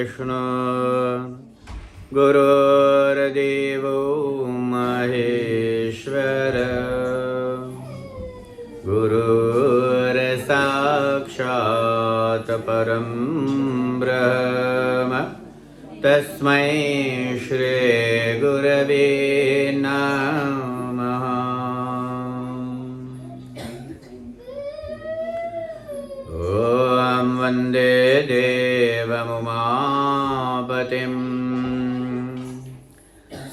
गुरुर्विष्णु गुरुर्देवो महेश्वर गुरुर्साक्षात् परं ब्रह्म तस्मै श्री गुरवे नमः। ॐ वन्दे देवमुमापतिं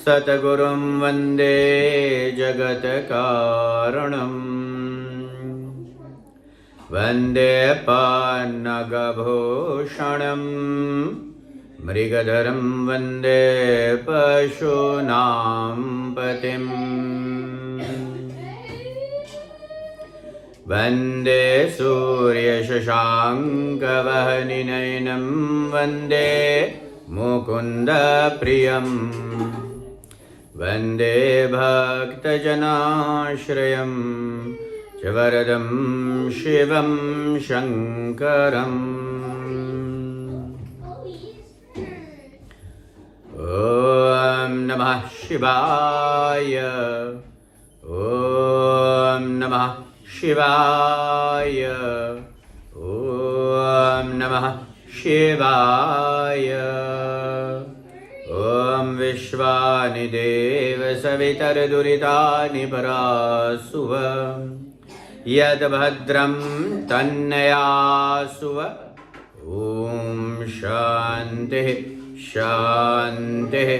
सद्गुरुं वन्दे जगत्कारणं वन्दे पन्नगभूषणं मृगधरं वन्दे पशूनां पतिम् वन्दे सूर्यशशाङ्कवहनिनयनं वन्दे मुकुन्दप्रियं वन्दे भक्तजनाश्रयं च वरदं शिवं शङ्करम्। ॐ नमः शिवाय ॐ नमः शिवाय ॐ नमः शिवाय। ॐ विश्वानि देव सवितर्दुरितानि परासुव यद्भद्रं तन्नयासुव। ॐ शान्तिः शान्तिः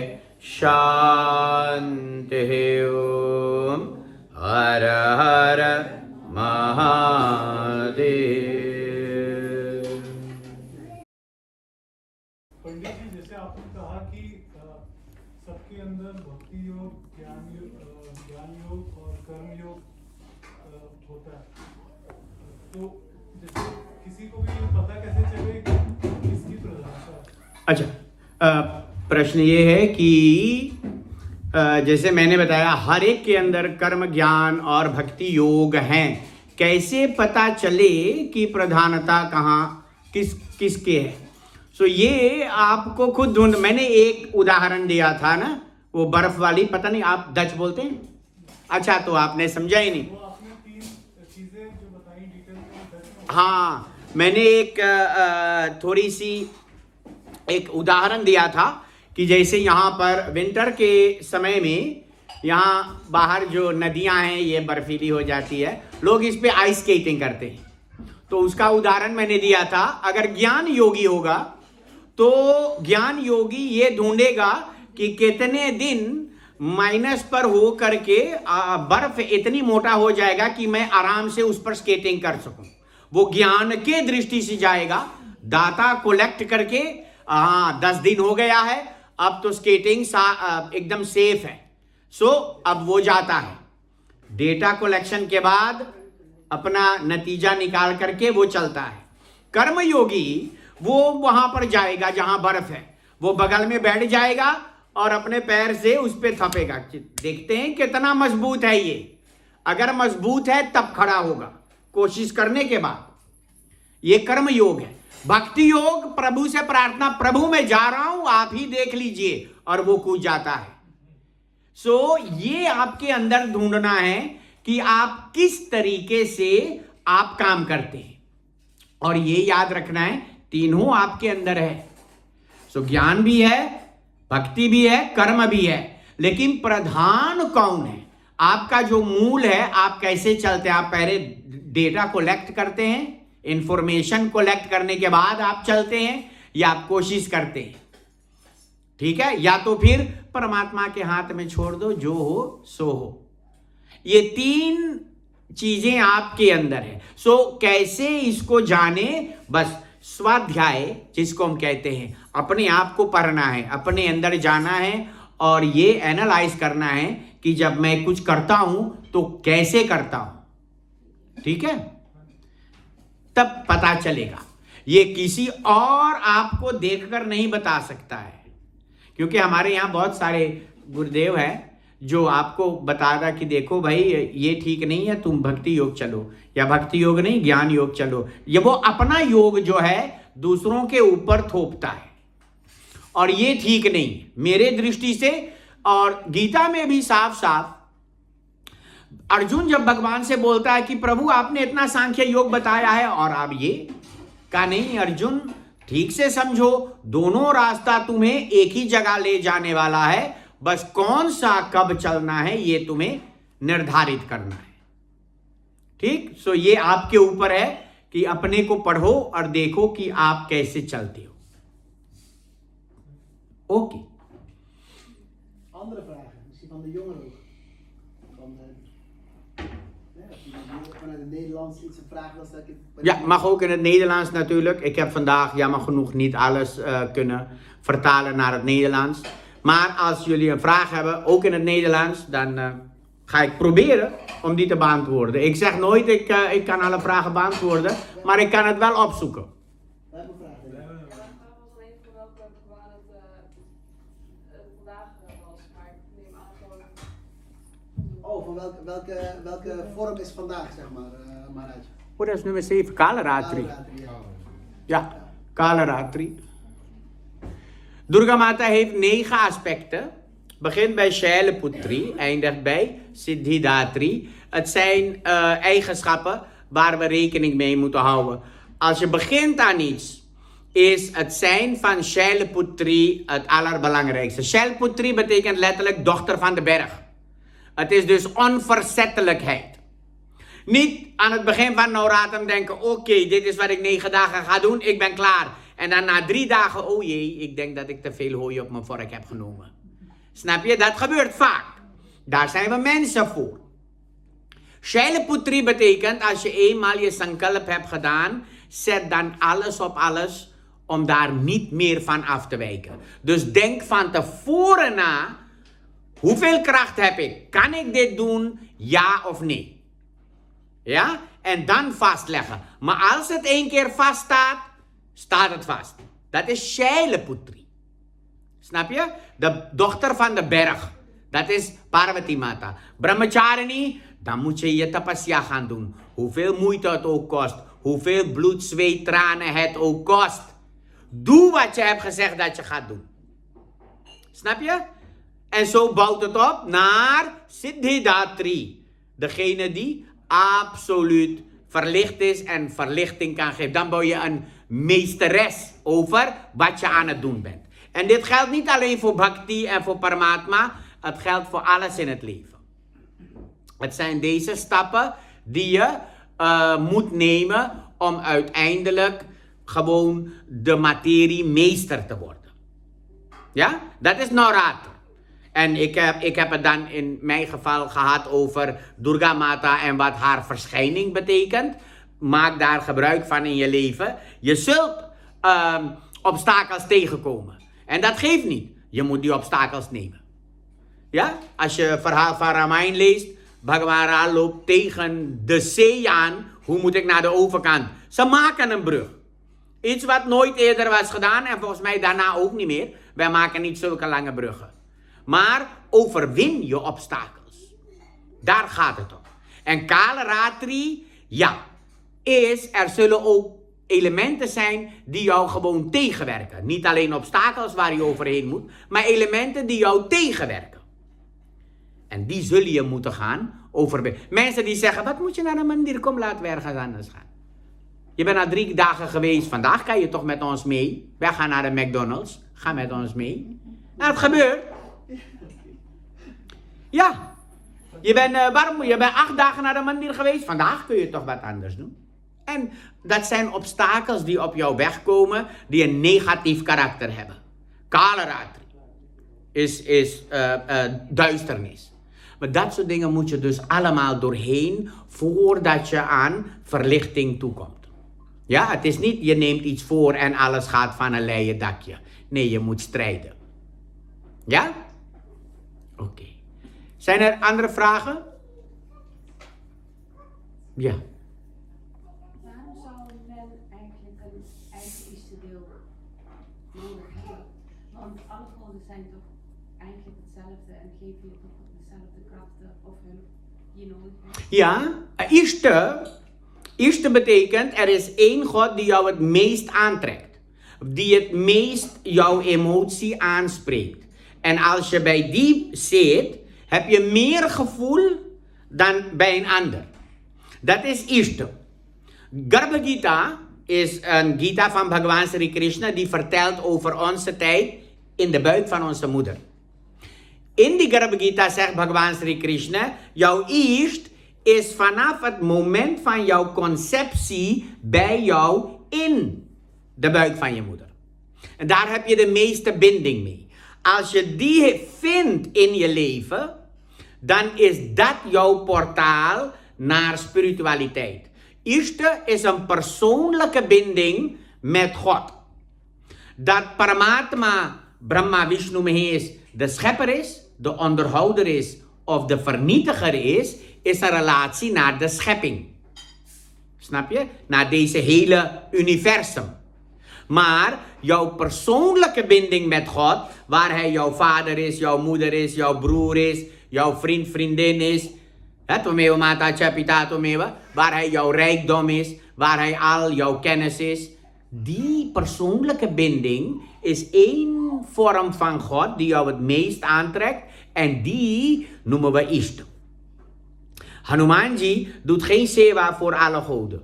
शान्तिः। ॐ हर हर महादेव। पंडित जी, जैसे आपने कहा कि सबके अंदर भक्ति योग, ज्ञान योग और कर्म योग होता है, तो जैसे किसी को भी ये पता कैसे चले कि किसकी प्रधानता है? अच्छा, प्रश्न ये है कि जैसे मैंने बताया हर एक के अंदर कर्म, ज्ञान और भक्ति योग हैं। कैसे पता चले कि प्रधानता कहाँ किसके है? सो ये आपको खुद ढूंढ। मैंने एक उदाहरण दिया था ना, वो बर्फ वाली, पता नहीं आप डच बोलते हैं? अच्छा, तो आपने समझा ही नहीं। वो आपने 3 चीजें जो बताई डिटेल में। हाँ, मैंने एक थोड़ी सी एक उदाहरण दिया था कि जैसे यहाँ पर विंटर के समय में यहाँ बाहर जो नदियाँ हैं ये बर्फीली हो जाती है, लोग इस पे आइस स्केटिंग करते हैं। तो उसका उदाहरण मैंने दिया था। अगर ज्ञान योगी होगा तो ज्ञान योगी ये ढूंढेगा कि कितने दिन माइनस पर हो करके बर्फ इतनी मोटा हो जाएगा कि मैं आराम से उस पर स्केटिंग कर सकूं। वो ज्ञान के दृष्टि से जाएगा, डाटा कलेक्ट करके 10 दिन हो गया है, अब तो स्केटिंग एकदम सेफ है। सो अब वो जाता है, डेटा कलेक्शन के बाद अपना नतीजा निकाल करके वो चलता है। कर्मयोगी वो वहां पर जाएगा जहां बर्फ है, वो बगल में बैठ जाएगा और अपने पैर से उस पे थपेगा। देखते हैं कितना मजबूत है ये। अगर मजबूत है तब खड़ा होगा, कोशिश करने के बाद। ये कर्म योग है। भक्ति योग प्रभु से प्रार्थना, प्रभु मैं जा रहा हूं, आप ही देख लीजिए, और वो कूद जाता है। सो ये आपके अंदर ढूंढना है कि आप किस तरीके से आप काम करते हैं, और ये याद रखना है तीनों आपके अंदर है। सो ज्ञान भी है, भक्ति भी है, कर्म भी है, लेकिन प्रधान कौन है? आपका जो मूल है, आप कैसे चलते हैं? आप पहले डेटा कलेक्ट करते हैं, इंफॉर्मेशन कलेक्ट करने के बाद आप चलते हैं, या आप कोशिश करते हैं? ठीक है, या तो फिर परमात्मा के हाथ में छोड़ दो, जो हो सो हो। ये 3 चीजें आपके अंदर है। सो कैसे इसको जाने? बस स्वाध्याय जिसको हम कहते हैं, अपने आप को पढ़ना है, अपने अंदर जाना है और ये एनालाइज करना है कि जब मैं कुछ करता हूं तो कैसे करता हूं। ठीक है, तब पता चलेगा। ये किसी और आपको देखकर नहीं बता सकता है, क्योंकि हमारे यहाँ बहुत सारे गुरुदेव हैं जो आपको बता रहा कि देखो भाई ये ठीक नहीं है, तुम भक्ति योग चलो, या भक्ति योग नहीं ज्ञान योग चलो। ये वो अपना योग जो है दूसरों के ऊपर थोपता है। और ये ठीक नहीं है मेरे दृष्टि से। और गीता में भी साफ साफ अर्जुन जब भगवान से बोलता है कि प्रभु आपने इतना सांख्य योग बताया है और आप ये का नहीं अर्जुन, ठीक से समझो, दोनों रास्ता तुम्हें एक ही जगह ले जाने वाला है, बस कौन सा कब चलना है ये तुम्हें निर्धारित करना है। ठीक, सो ये आपके ऊपर है कि अपने को पढ़ो और देखो कि आप कैसे चलते हो। Okay, Andere vragen, misschien van de jongeren ook. Vanuit het Nederlands iets een vraag wil stellen. Ja, mag ook in het Nederlands natuurlijk. Ik heb vandaag jammer genoeg niet alles kunnen vertalen naar het Nederlands. Maar als jullie een vraag hebben, ook in het Nederlands, dan ga ik proberen om die te beantwoorden. Ik zeg nooit ik kan alle vragen beantwoorden, maar ik kan het wel opzoeken. We hebben een vraag. De vraag was alleen voor welke waar het vandaag was, maar ik neem aan gewoon. Oh, van welke vorm is vandaag, zeg maar, Maharaj? Oh, dat is nummer 7, Kalaratri. Kalaratri, ja. Ja, Kalaratri. Durga Mata heeft 9 aspecten. Begint bij Shailaputri, eindigt bij Siddhidatri. Het zijn eigenschappen waar we rekening mee moeten houden. Als je begint aan iets, is het zijn van Shailaputri het allerbelangrijkste. Shailaputri betekent letterlijk dochter van de berg. Het is dus onverzettelijkheid. Niet aan het begin van Nauratam denken, oké, dit is wat ik 9 dagen ga doen, ik ben klaar. En dan na 3 dagen, oh jee, ik denk dat ik te veel hooi op mijn vork heb genomen. Snap je? Dat gebeurt vaak. Daar zijn we mensen voor. Shailaputri betekent, als je eenmaal je sankalp hebt gedaan, zet dan alles op alles om daar niet meer van af te wijken. Dus denk van tevoren na, hoeveel kracht heb ik? Kan ik dit doen? Ja of nee? Ja? En dan vastleggen. Maar als het 1 keer vaststaat, staat het vast. Dat is Shailaputri. Snap je? De dochter van de berg. Dat is Parvati Mata. Brahmacharini, dan moet je je tapasya gaan doen. Hoeveel moeite het ook kost. Hoeveel bloed, zweet, tranen het ook kost. Doe wat je hebt gezegd dat je gaat doen. Snap je? En zo bouwt het op naar Siddhidatri. Degene die absoluut verlicht is en verlichting kan geven. Dan bouw je een meesteres over wat je aan het doen bent. En dit geldt niet alleen voor Bhakti en voor Paramatma. Het geldt voor alles in het leven. Het zijn deze stappen die je moet nemen om uiteindelijk gewoon de materie meester te worden. Ja? Dat is Nauratra. En ik heb het dan in mijn geval gehad over Durga Mata en wat haar verschijning betekent. Maak daar gebruik van in je leven. Je zult obstakels tegenkomen. En dat geeft niet. Je moet die obstakels nemen. Ja? Als je het verhaal van Ramayana leest, Bhagwan loopt tegen de zee aan. Hoe moet ik naar de overkant? Ze maken een brug. Iets wat nooit eerder was gedaan en volgens mij daarna ook niet meer. Wij maken niet zulke lange bruggen. Maar overwin je obstakels. Daar gaat het om. En Kalaratri, ja, er zullen ook elementen zijn die jou gewoon tegenwerken. Niet alleen obstakels waar je overheen moet, maar elementen die jou tegenwerken. En die zullen je moeten gaan overwinnen. Mensen die zeggen, wat moet je naar een mandir? Kom, laten we ergens anders gaan. Je bent al 3 dagen geweest, vandaag kan je toch met ons mee? Wij gaan naar de McDonald's, ga met ons mee. Nou, het gebeurt. Ja. Je bent 8 dagen naar de mandir geweest, vandaag kun je toch wat anders doen. En dat zijn obstakels die op jouw weg komen, die een negatief karakter hebben. Kalaratri is duisternis. Maar dat soort dingen moet je dus allemaal doorheen voordat je aan verlichting toekomt. Ja, het is niet je neemt iets voor en alles gaat van een leien dakje. Nee, je moet strijden. Ja? Oké. Zijn er andere vragen? Ja. Waarom zou men eigenlijk een eigen istedeel nodig hebben? Want alle goden zijn toch eigenlijk hetzelfde en geven je toch dezelfde krachten of hulp die je nodig hebt? Ja, Ishte betekent er is 1 God die jou het meest aantrekt. die het meest jouw emotie aanspreekt. En als je bij die zit, heb je meer gevoel dan bij een ander. Dat is eerste. Garbha Gita is een Gita van Bhagavan Sri Krishna die vertelt over onze tijd in de buik van onze moeder. In die Garbha Gita zegt Bhagavan Sri Krishna, jouw eerst is vanaf het moment van jouw conceptie bij jou in de buik van je moeder. En daar heb je de meeste binding mee. Als je die vindt in je leven, dan is dat jouw portaal naar spiritualiteit. Eerste is een persoonlijke binding met God. Dat Paramatma, Brahma, Vishnu, Mahesh de schepper is, de onderhouder is of de vernietiger is een relatie naar de schepping. Snap je? Naar deze hele universum. Maar jouw persoonlijke binding met God, waar hij jouw vader is, jouw moeder is, jouw broer is, jouw vriend, vriendin is, waar hij jouw rijkdom is, waar hij al jouw kennis is. Die persoonlijke binding is één vorm van God die jou het meest aantrekt en die noemen we Ishta. Hanumanji doet geen seva voor alle goden.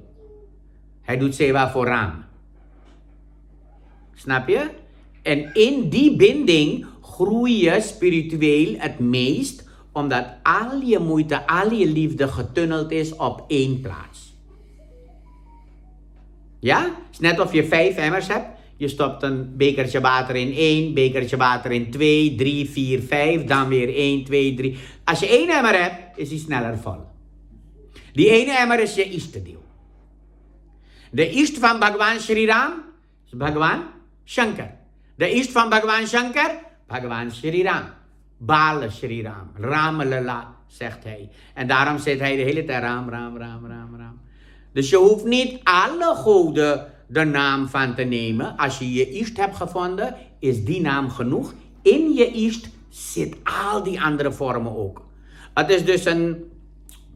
Hij doet seva voor Ram. Snap je? En in die binding groei je spiritueel het meest, omdat al je moeite, al je liefde getunneld is op één plaats. Ja? Het is net of je 5 emmers hebt. Je stopt een bekertje water in 1, bekertje water in 2, 3, 4, 5, dan weer 1, 2, 3. Als je 1 emmer hebt, is die sneller vol. Die ene emmer is je Ishtadeel. De Isht van Bhagavan Shri Ram is Bhagavan Shankar. De Isht van Bhagavan Shankar, Bhagavan Shri Ram. Bala Shri Ram. Ramalala, zegt hij. En daarom zegt hij de hele tijd Ram, Ram, Ram, Ram, Ram. Dus je hoeft niet alle goden de naam van te nemen. Als je je Isht hebt gevonden, is die naam genoeg. In je Isht zit al die andere vormen ook. Het is dus een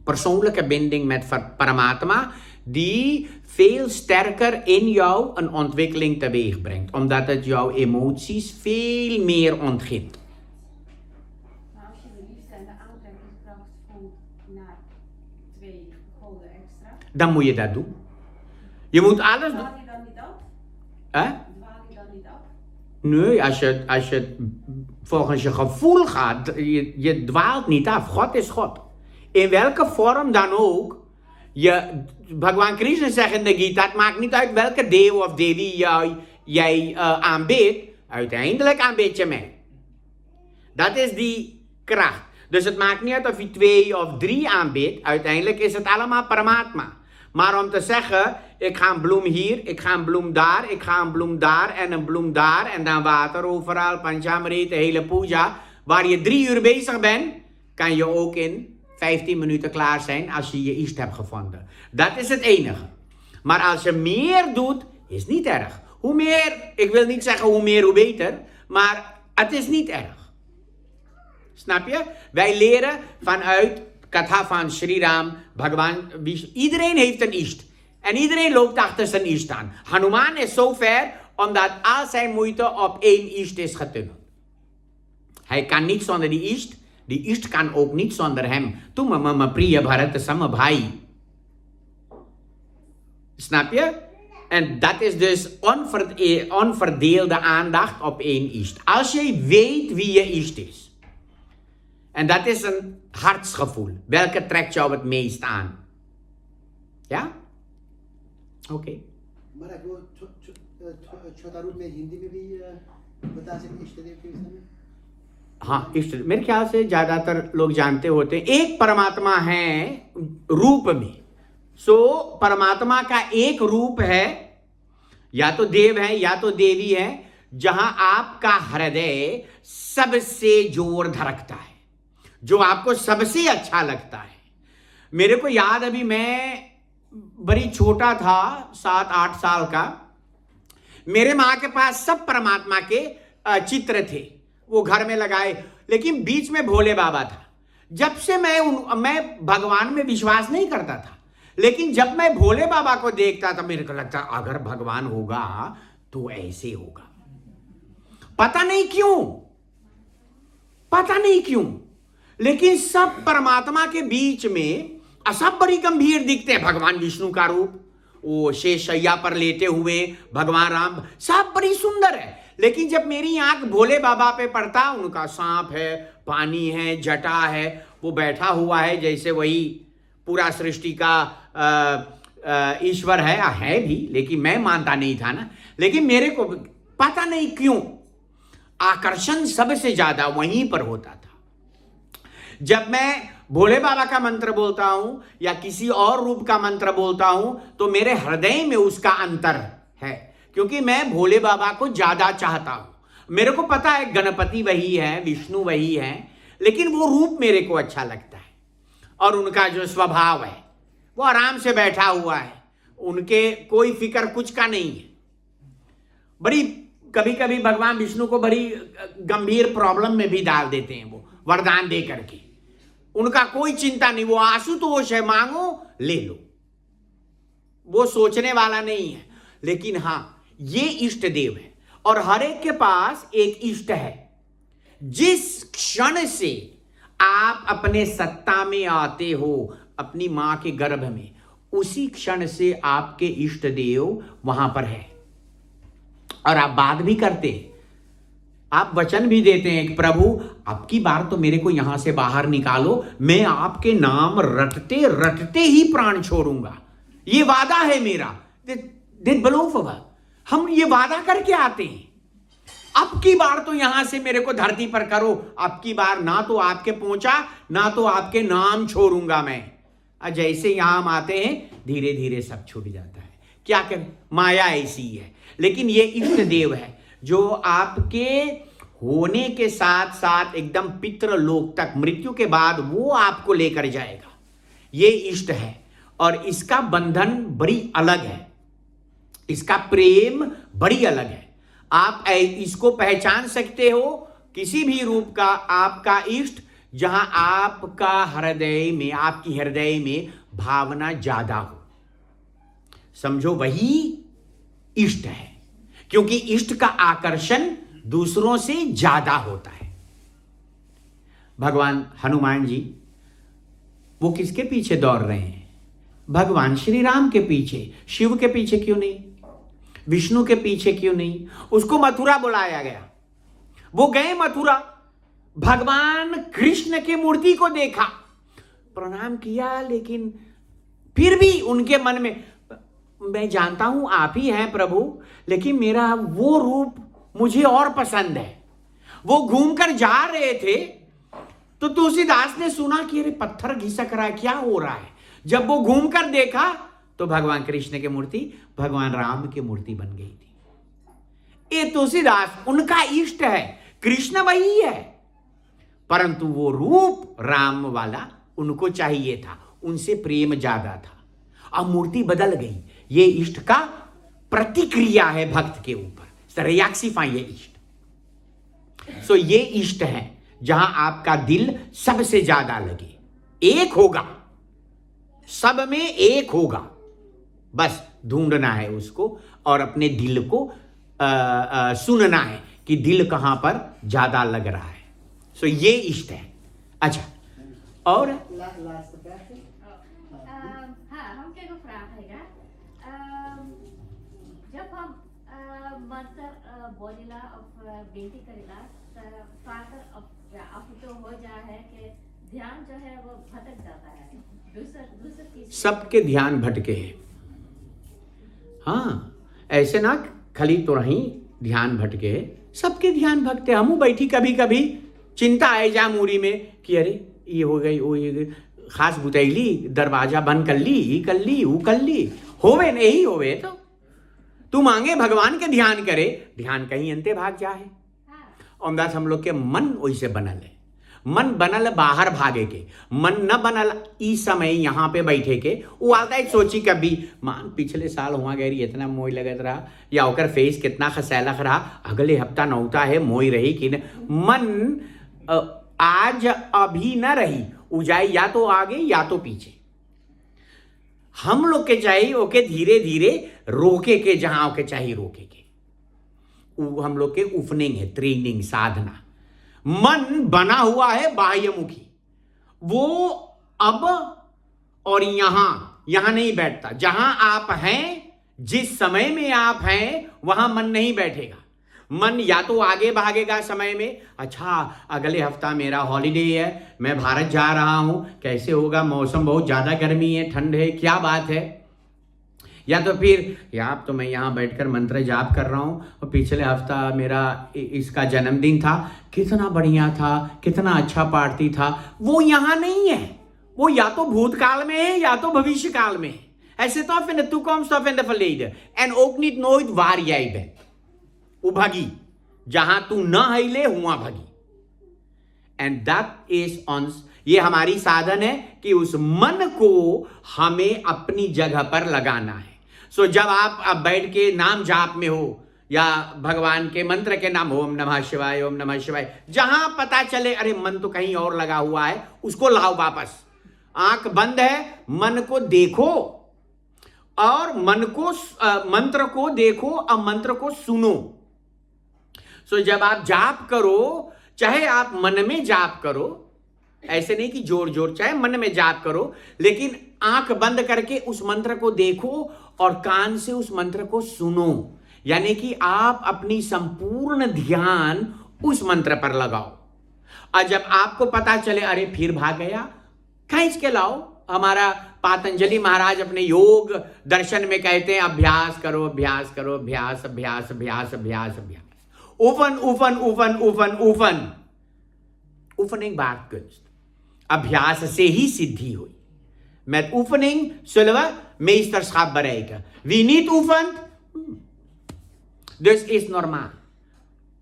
persoonlijke binding met Paramatma die veel sterker in jou een ontwikkeling teweeg brengt. Omdat het jouw emoties veel meer ontgint. Maar als je de liefde en de aantrekkingskracht voelt naar 2 goden extra, Dan moet je dat doen. Je moet alles doen. dwaal je dan niet af? Hè? Dwaal je dan niet af? Nee, als je volgens je gevoel gaat, je dwaalt niet af. God is God. In welke vorm dan ook. Bhagavan Krishna zegt in de Gita, het maakt niet uit welke deo of devi jij aanbidt. Uiteindelijk aanbid je mij. Dat is die kracht. Dus het maakt niet uit of je 2 of 3 aanbidt. Uiteindelijk is het allemaal Paramatma. Maar om te zeggen, ik ga een bloem hier, ik ga een bloem daar, ik ga een bloem daar en een bloem daar. En dan water overal, Panchamrit, de hele puja. Waar je 3 uur bezig bent, kan je ook in 15 minuten klaar zijn als je je Isht hebt gevonden. Dat is het enige. Maar als je meer doet, is niet erg. Hoe meer, ik wil niet zeggen hoe meer hoe beter, maar het is niet erg. Snap je? Wij leren vanuit Katha van Shri Ram, Bhagavan, iedereen heeft een Isht. En iedereen loopt achter zijn Isht aan. Hanuman is zo ver, omdat al zijn moeite op 1 Isht is getunneld. Hij kan niet zonder die Isht. Die Isht kan ook niet zonder hem. Tum mama priya bharata sama bhai. Snap je? En dat is dus onverdeelde aandacht op 1 Isht. Als je weet wie je Isht is. En dat is een hartsgevoel. Welke trekt jou het meest aan? Ja? Oké. महाराज वो छोटा रूप में हिंदी में भी बता सकते इष्ट देव के विषय में? हाँ, इष्ट मेरे ख्याल से ज्यादातर लोग जानते होते हैं। एक परमात्मा है रूप में। सो परमात्मा का एक रूप है, या तो देव है या तो देवी है, जहां आपका हृदय सबसे जोर धड़कता है, जो आपको सबसे अच्छा लगता है। मेरे को याद, अभी मैं बड़ी छोटा था, 7-8 साल का, मेरे माँ के पास सब परमात्मा के चित्र थे, वो घर में लगाए, लेकिन बीच में भोले बाबा था। जब से मैं भगवान में विश्वास नहीं करता था, लेकिन जब मैं भोले बाबा को देखता था, मेरे को लगता अगर भगवान होगा तो ऐसे होगा। पता नहीं क्यों, लेकिन सब परमात्मा के बीच में सब बड़ी गंभीर दिखते हैं। भगवान विष्णु का रूप, वो शेषशैया पर लेटे हुए भगवान राम, सब बड़ी सुंदर है। लेकिन जब मेरी आंख भोले बाबा पे पड़ता, उनका सांप है, पानी है, जटा है, वो बैठा हुआ है जैसे वही पूरा सृष्टि का ईश्वर है भी, लेकिन मैं मानता नहीं था ना। लेकिन मेरे को पता नहीं क्यों आकर्षण सबसे ज्यादा वहीं पर होता था। जब मैं भोले बाबा का मंत्र बोलता हूं या किसी और रूप का मंत्र बोलता हूं, तो मेरे हृदय में उसका अंतर है, क्योंकि मैं भोले बाबा को ज्यादा चाहता हूं। मेरे को पता है गणपति वही है, विष्णु वही है, लेकिन वो रूप मेरे को अच्छा लगता है। और उनका जो स्वभाव है, वो आराम से बैठा हुआ है, उनके कोई फिक्र कुछ का नहीं है। बड़ी कभी कभी भगवान विष्णु को बड़ी गंभीर प्रॉब्लम में भी डाल देते हैं, वो वरदान दे करके। उनका कोई चिंता नहीं, वो आशुतोष है, मांगो ले लो, वो सोचने वाला नहीं है। लेकिन हां, ये इष्ट देव है, और हर एक के पास एक इष्ट है। जिस क्षण से आप अपने सत्ता में आते हो, अपनी मां के गर्भ में, उसी क्षण से आपके इष्ट देव वहां पर है। और आप बात भी करते हैं, आप वचन भी देते हैं कि प्रभु अब की बार तो मेरे को यहां से बाहर निकालो, मैं आपके नाम रटते रटते ही प्राण छोड़ूंगा, ये वादा है मेरा। हम ये वादा करके आते हैं, अब की बार तो यहां से मेरे को धरती पर करो, अब की बार ना तो आपके पहुंचा, ना तो आपके नाम छोड़ूंगा मैं। जैसे यहां हम आते हैं, धीरे धीरे सब छूट जाता है। क्या करें, माया ऐसी है। लेकिन ये इष्ट देव है जो आपके होने के साथ साथ एकदम पितृलोक तक, मृत्यु के बाद वो आपको लेकर जाएगा। ये इष्ट है, और इसका बंधन बड़ी अलग है, इसका प्रेम बड़ी अलग है। आप इसको पहचान सकते हो किसी भी रूप का, आपका इष्ट जहां आपका हृदय में, आपकी हृदय में भावना ज्यादा हो, समझो वही इष्ट है। क्योंकि इष्ट का आकर्षण दूसरों से ज्यादा होता है। भगवान हनुमान जी वो किसके पीछे दौड़ रहे हैं? भगवान श्री राम के पीछे। शिव के पीछे क्यों नहीं? विष्णु के पीछे क्यों नहीं? उसको मथुरा बुलाया गया, वो गए मथुरा, भगवान कृष्ण की मूर्ति को देखा, प्रणाम किया, लेकिन फिर भी उनके मन में, मैं जानता हूं आप ही हैं प्रभु, लेकिन मेरा वो रूप मुझे और पसंद है। वो घूमकर जा रहे थे तो तुलसीदास ने सुना कि अरे पत्थर घिसक रहा है, क्या हो रहा है। जब वो घूमकर देखा तो भगवान कृष्ण की मूर्ति भगवान राम की मूर्ति बन गई थी। ये तुलसीदास उनका इष्ट है, कृष्ण वही है, परंतु वो रूप राम वाला उनको चाहिए था, उनसे प्रेम ज्यादा था। अब मूर्ति बदल गई। ये इष्ट का प्रतिक्रिया है भक्त के ऊपर, रिएक्सिफाई ये इष्ट। सो ये इष्ट है जहां आपका दिल सबसे ज्यादा लगे, एक होगा, सब में एक होगा, बस ढूंढना है उसको और अपने दिल को सुनना है कि दिल कहां पर ज्यादा लग रहा है। सो ये इष्ट है। अच्छा, और Laatste vraag. हाँ, हम क्या को फ्राक हैगा जब हम मंत्र बोलिला और बेनती करेला फाकर अब तो हो जा है कि ध्यान जो है वो भटक जाता है, दूसर चीज सबके ध्यान भटके हैं। हाँ, ऐसे ना खाली तो नहीं ध्यान भटके है, सबके ध्यान भटके। हमू बैठी कभी कभी चिंता आए जा मूरी में कि अरे ये हो गई, वो ये गई, खास बुतैली, दरवाजा बंद कर ली, ये कर ली, वो कर ली, होवे नहीं होवे तो तू मांगे भगवान के ध्यान करे, ध्यान कहीं अंते भाग जाए। और बस हम लोग के मन वैसे बनल है, मन बनल बाहर भागे के, मन न बनल इस समय यहाँ पे बैठे के। वो आता है सोची कभी मान पिछले साल हुआ गई इतना मोई लगत रहा, या ओकर फेस कितना खसैलक रहा, अगले हफ्ता नौता है मोई रही कि न। मन आज अभी न रही, उजाई या तो आगे या तो पीछे। हम लोग के चाहिए ओके धीरे धीरे रोके के, जहां ओके चाहिए रोके के। हम लोग के ओपनिंग है, ट्रेनिंग, साधना। मन बना हुआ है बाह्यमुखी, वो अब और यहां नहीं बैठता। जहां आप हैं, जिस समय में आप हैं, वहां मन नहीं बैठेगा। मन या तो आगे भागेगा समय में, अच्छा अगले हफ्ता मेरा हॉलीडे है, मैं भारत जा रहा हूं, कैसे होगा, मौसम बहुत ज्यादा गर्मी है, ठंड है, क्या बात है। या तो फिर या तो मैं यहाँ बैठकर मंत्र जाप कर रहा हूँ और पिछले हफ्ता मेरा इसका जन्मदिन था, कितना बढ़िया था, कितना अच्छा पार्टी था। वो यहाँ नहीं है, वो या तो भूतकाल में है या तो भविष्य काल में है. Hij zit of in de toekomst of in de verleden. En ook niet nooit waar jij bent. Ubhagi. जहां तू न हिले हुआ भगी. And that is on. ये हमारी साधन है कि उस मन को हमें अपनी जगह पर लगाना है. सो जब आप बैठ के नाम जाप में हो या भगवान के मंत्र के नाम, ओम नमः शिवाय, ओम नमः शिवाय, जहां पता चले अरे मन तो कहीं और लगा हुआ है, उसको लाओ वापस. आंख बंद है, मन को देखो और मन को मंत्र को देखो और मंत्र को सुनो. सो जब आप जाप करो, चाहे आप मन में जाप करो, ऐसे नहीं कि जोर जोर, चाहे मन में जाप करो, लेकिन आंख बंद करके उस मंत्र को देखो और कान से उस मंत्र को सुनो. यानी कि आप अपनी संपूर्ण ध्यान उस मंत्र पर लगाओ. और जब आपको पता चले अरे फिर भाग गया, खींच के लाओ. हमारा पातंजलि महाराज अपने योग दर्शन में कहते हैं अभ्यास करो, अभ्यास करो, अभ्यास अभ्यास अभ्यास अभ्यास अभ्यास. Oefen, oefen, oefen, oefen, oefen. Oefening baart kunst. Abhyas से ही सिद्धि हुई. Met oefening zullen we meesterschap bereiken. Wie niet oefent, dus is normaal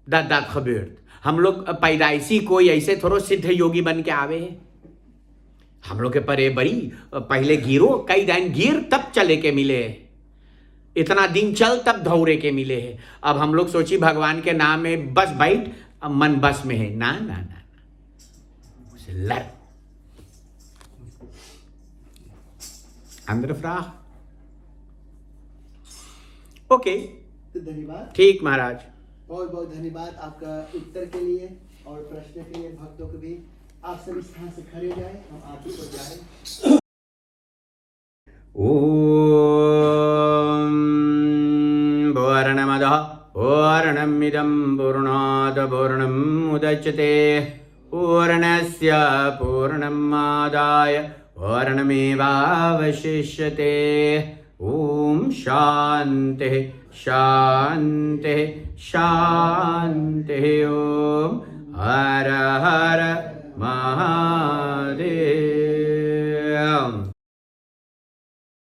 dat dat gebeurt. हम लोग पैदाइशी कोई ऐसे थोड़ा सिद्ध योगी बन के आवे हैं. हम लोग के परे बड़ी पहले गिरो, कई दिन गिर तब चले के मिले, इतना दिन चल तब दौड़े के मिले हैं. अब हम लोग सोची भगवान के नाम में बस बैठ, मन बस में है. ना ना ना, उसे लड़ अंदर फ्राह. ओके, धन्यवाद. ठीक महाराज. बहुत बहुत धन्यवाद आपका उत्तर के लिए और प्रश्न के लिए. भक्तों को भी आप सभी स्थान से खड़े हो जाए, हम आरती को जाए. ओम पूर्णमदः पूर्णमिदं पूर्णात् पूर्णमुदच्यते पूर्णस्य पूर्णमादाय पूर्णमेवावशिष्यते. ओम शान्तिः शान्तिः शान्तिः. ओम हर हर महादेव.